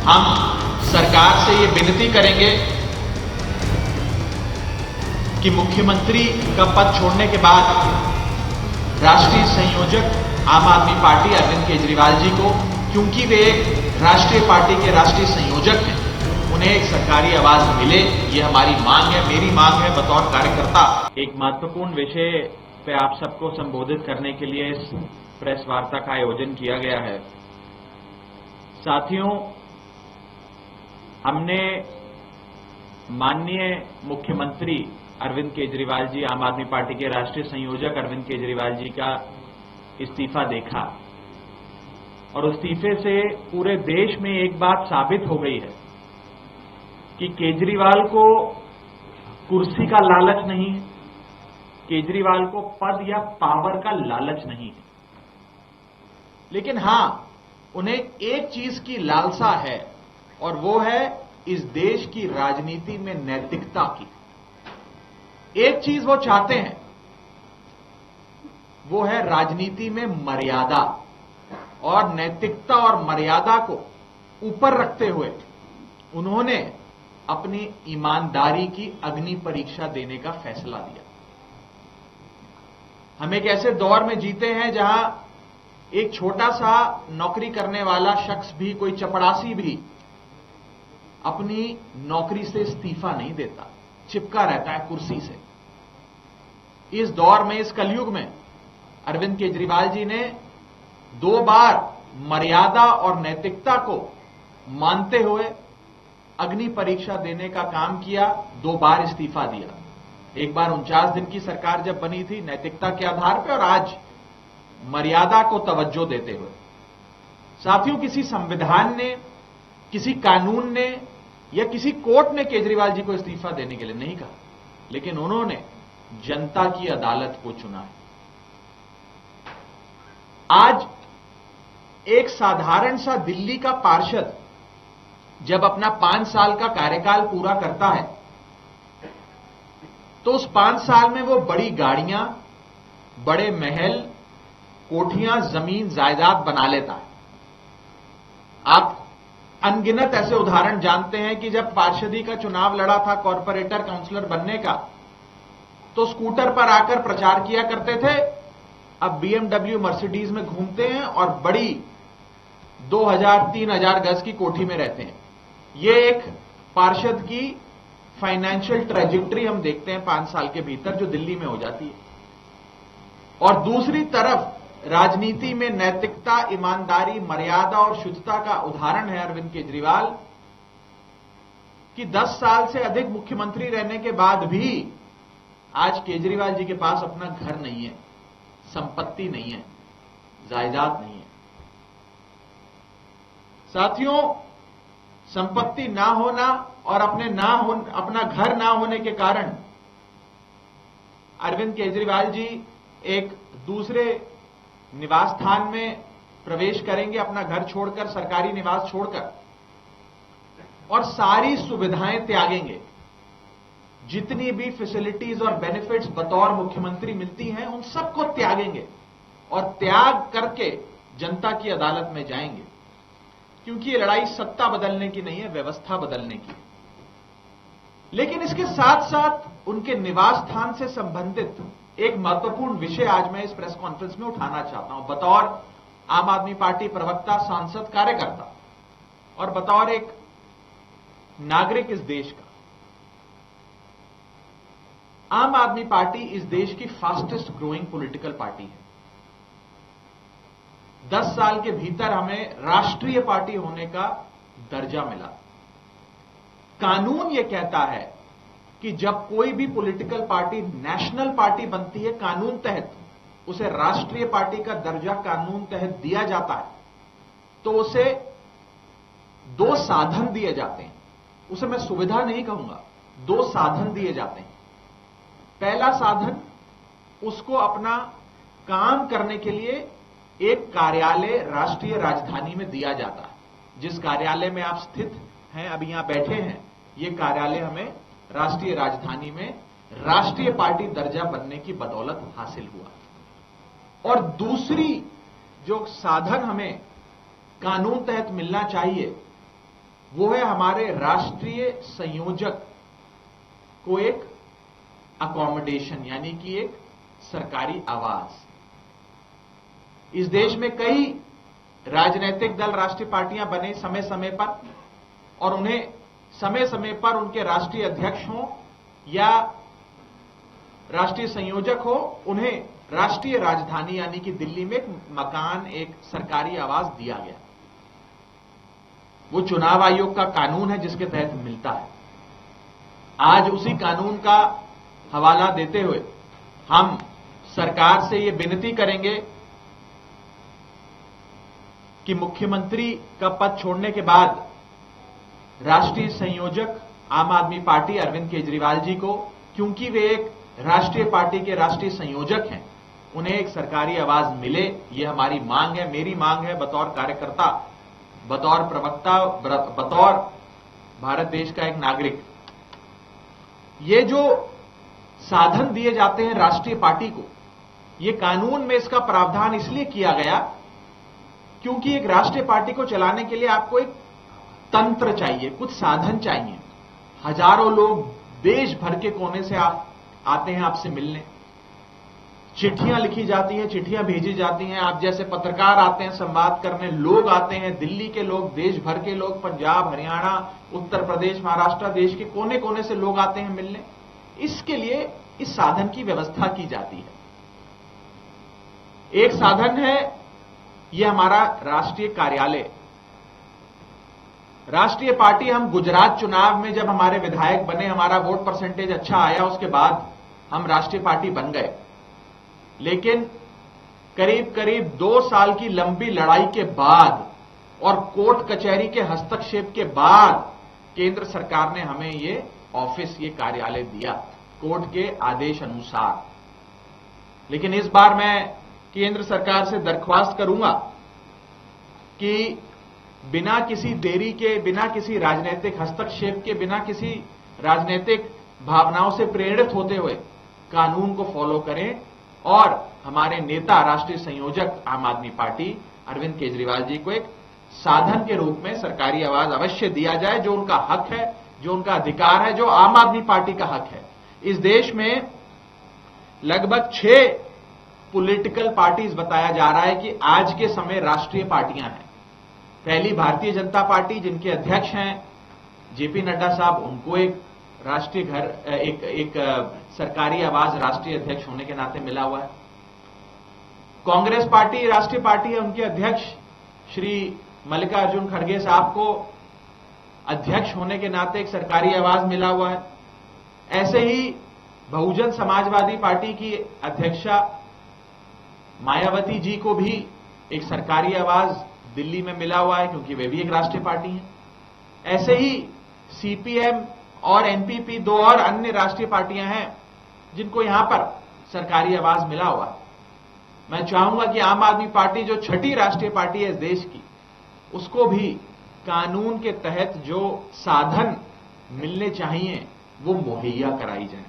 हम सरकार से ये विनती करेंगे कि मुख्यमंत्री का पद छोड़ने के बाद राष्ट्रीय संयोजक आम आदमी पार्टी अरविंद केजरीवाल जी को, क्योंकि वे एक राष्ट्रीय पार्टी के राष्ट्रीय संयोजक हैं, उन्हें एक सरकारी आवाज मिले। ये हमारी मांग है, मेरी मांग है बतौर कार्यकर्ता। एक महत्वपूर्ण विषय पे आप सबको संबोधित करने के लिए इस प्रेस वार्ता का आयोजन किया गया है। साथियों, हमने माननीय मुख्यमंत्री अरविंद केजरीवाल जी, आम आदमी पार्टी के राष्ट्रीय संयोजक अरविंद केजरीवाल जी का इस्तीफा देखा और इस्तीफे से पूरे देश में एक बात साबित हो गई है कि केजरीवाल को कुर्सी का लालच नहीं है, केजरीवाल को पद या पावर का लालच नहीं है, लेकिन हां, उन्हें एक चीज की लालसा है और वो है इस देश की राजनीति में नैतिकता की। एक चीज वो चाहते हैं, वो है राजनीति में मर्यादा, और नैतिकता और मर्यादा को ऊपर रखते हुए उन्होंने अपनी ईमानदारी की अग्नि परीक्षा देने का फैसला लिया। हम एक ऐसे दौर में जीते हैं जहां एक छोटा सा नौकरी करने वाला शख्स भी, कोई चपरासी भी अपनी नौकरी से इस्तीफा नहीं देता, चिपका रहता है कुर्सी से। इस दौर में, इस कलयुग में अरविंद केजरीवाल जी ने 2 बार मर्यादा और नैतिकता को मानते हुए अग्नि परीक्षा देने का काम किया, 2 बार इस्तीफा दिया। एक बार 49 दिन की सरकार जब बनी थी नैतिकता के आधार पर, और आज मर्यादा को तवज्जो देते हुए। साथियों, किसी संविधान ने, किसी कानून ने या किसी कोर्ट ने केजरीवाल जी को इस्तीफा देने के लिए नहीं कहा, लेकिन उन्होंने जनता की अदालत को चुना है। आज एक साधारण सा दिल्ली का पार्षद जब अपना 5 साल का कार्यकाल पूरा करता है तो उस 5 साल में वो बड़ी गाड़ियां, बड़े महल, कोठियां, जमीन, जायदाद बना लेता है। आप अनगिनत ऐसे उदाहरण जानते हैं कि जब पार्षदी का चुनाव लड़ा था कॉर्पोरेटर काउंसलर बनने का, तो स्कूटर पर आकर प्रचार किया करते थे। अब BMW मर्सिडीज में घूमते हैं और बड़ी 2000-3000 गज की कोठी में रहते हैं। ये एक पार्षद की फाइनेंशियल ट्रेजेक्टरी हम देखते हैं 5 साल के भीतर, जो दिल्ली में हो जाती है। और दूसरी तरफ राजनीति में नैतिकता, ईमानदारी, मर्यादा और शुद्धता का उदाहरण है अरविंद केजरीवाल, कि 10 साल से अधिक मुख्यमंत्री रहने के बाद भी आज केजरीवाल जी के पास अपना घर नहीं है, संपत्ति नहीं है, जायदाद नहीं है। साथियों, संपत्ति ना होना और अपना घर ना होने के कारण अरविंद केजरीवाल जी एक दूसरे निवास स्थान में प्रवेश करेंगे, अपना घर छोड़कर, सरकारी निवास छोड़कर, और सारी सुविधाएं त्यागेंगे। जितनी भी फैसिलिटीज और बेनिफिट्स बतौर मुख्यमंत्री मिलती हैं, उन सबको त्यागेंगे और त्याग करके जनता की अदालत में जाएंगे, क्योंकि ये लड़ाई सत्ता बदलने की नहीं है, व्यवस्था बदलने की। लेकिन इसके साथ साथ उनके निवास स्थान से संबंधित एक महत्वपूर्ण विषय आज मैं इस प्रेस कॉन्फ्रेंस में उठाना चाहता हूं, बतौर आम आदमी पार्टी प्रवक्ता, सांसद, कार्यकर्ता और बतौर एक नागरिक इस देश का। आम आदमी पार्टी इस देश की फास्टेस्ट ग्रोइंग पॉलिटिकल पार्टी है। 10 साल के भीतर हमें राष्ट्रीय पार्टी होने का दर्जा मिला। कानून यह कहता है कि जब कोई भी पॉलिटिकल पार्टी नेशनल पार्टी बनती है, कानून तहत उसे राष्ट्रीय पार्टी का दर्जा कानून तहत दिया जाता है, तो उसे 2 साधन दिए जाते हैं। उसे मैं सुविधा नहीं कहूंगा, 2 साधन दिए जाते हैं। पहला साधन, उसको अपना काम करने के लिए एक कार्यालय राष्ट्रीय राजधानी में दिया जाता है। जिस कार्यालय में आप स्थित हैं, अभी यहां बैठे हैं, ये कार्यालय हमें राष्ट्रीय राजधानी में राष्ट्रीय पार्टी दर्जा बनने की बदौलत हासिल हुआ। और दूसरी जो साधन हमें कानून तहत मिलना चाहिए, वो है हमारे राष्ट्रीय संयोजक को एक अकोमोडेशन, यानी कि एक सरकारी आवास। इस देश में कई राजनीतिक दल, राष्ट्रीय पार्टियां बने समय समय पर, और उन्हें समय समय पर उनके राष्ट्रीय अध्यक्ष हों या राष्ट्रीय संयोजक हो, उन्हें राष्ट्रीय राजधानी यानी कि दिल्ली में एक मकान, एक सरकारी आवास दिया गया। वो चुनाव आयोग का कानून है जिसके तहत मिलता है। आज उसी कानून का हवाला देते हुए हम सरकार से ये विनती करेंगे कि मुख्यमंत्री का पद छोड़ने के बाद राष्ट्रीय संयोजक आम आदमी पार्टी अरविंद केजरीवाल जी को, क्योंकि वे एक राष्ट्रीय पार्टी के राष्ट्रीय संयोजक हैं, उन्हें एक सरकारी आवास मिले। ये हमारी मांग है, मेरी मांग है बतौर कार्यकर्ता, बतौर प्रवक्ता, बतौर भारत देश का एक नागरिक। ये जो साधन दिए जाते हैं राष्ट्रीय पार्टी को, ये कानून में इसका प्रावधान इसलिए किया गया क्योंकि एक राष्ट्रीय पार्टी को चलाने के लिए आपको एक तंत्र चाहिए, कुछ साधन चाहिए। हजारों लोग देश भर के कोने से आते हैं आपसे मिलने, चिट्ठियां लिखी जाती हैं, चिट्ठियां भेजी जाती हैं, आप जैसे पत्रकार आते हैं संवाद करने, लोग आते हैं, दिल्ली के लोग, देश भर के लोग, पंजाब, हरियाणा, उत्तर प्रदेश, महाराष्ट्र, देश के कोने कोने से लोग आते हैं मिलने। इसके लिए इस साधन की व्यवस्था की जाती है। एक साधन है यह हमारा राष्ट्रीय कार्यालय। राष्ट्रीय पार्टी, हम गुजरात चुनाव में जब हमारे विधायक बने, हमारा वोट परसेंटेज अच्छा आया, उसके बाद हम राष्ट्रीय पार्टी बन गए। लेकिन करीब करीब 2 साल की लंबी लड़ाई के बाद और कोर्ट कचहरी के हस्तक्षेप के बाद केंद्र सरकार ने हमें ये ऑफिस, ये कार्यालय दिया कोर्ट के आदेश अनुसार। लेकिन इस बार मैं केंद्र सरकार से दरख्वास्त करूंगा कि बिना किसी देरी के, बिना किसी राजनीतिक हस्तक्षेप के, बिना किसी राजनीतिक भावनाओं से प्रेरित होते हुए कानून को फॉलो करें और हमारे नेता, राष्ट्रीय संयोजक आम आदमी पार्टी अरविंद केजरीवाल जी को एक साधन के रूप में सरकारी आवास अवश्य दिया जाए, जो उनका हक है, जो उनका अधिकार है, जो आम आदमी पार्टी का हक है। इस देश में लगभग 6 पॉलिटिकल पार्टीज बताया जा रहा है कि आज के समय राष्ट्रीय पार्टियां हैं। पहली भारतीय जनता पार्टी, जिनके अध्यक्ष हैं जेपी नड्डा साहब, उनको एक राष्ट्रीय घर, एक सरकारी आवास राष्ट्रीय अध्यक्ष होने के नाते मिला हुआ है। कांग्रेस पार्टी राष्ट्रीय पार्टी है, उनके अध्यक्ष श्री मल्लिकार्जुन खड़गे साहब को अध्यक्ष होने के नाते एक सरकारी आवास मिला हुआ है। ऐसे ही बहुजन समाजवादी पार्टी की अध्यक्षा मायावती जी को भी एक सरकारी आवास दिल्ली में मिला हुआ है, क्योंकि वे भी एक राष्ट्रीय पार्टी हैं। ऐसे ही सीपीएम और एनपीपी, 2 और अन्य राष्ट्रीय पार्टियां हैं जिनको यहां पर सरकारी आवास मिला हुआ है। मैं चाहूंगा कि आम आदमी पार्टी, जो 6ठी राष्ट्रीय पार्टी है इस देश की, उसको भी कानून के तहत जो साधन मिलने चाहिए वो मुहैया कराई जाए।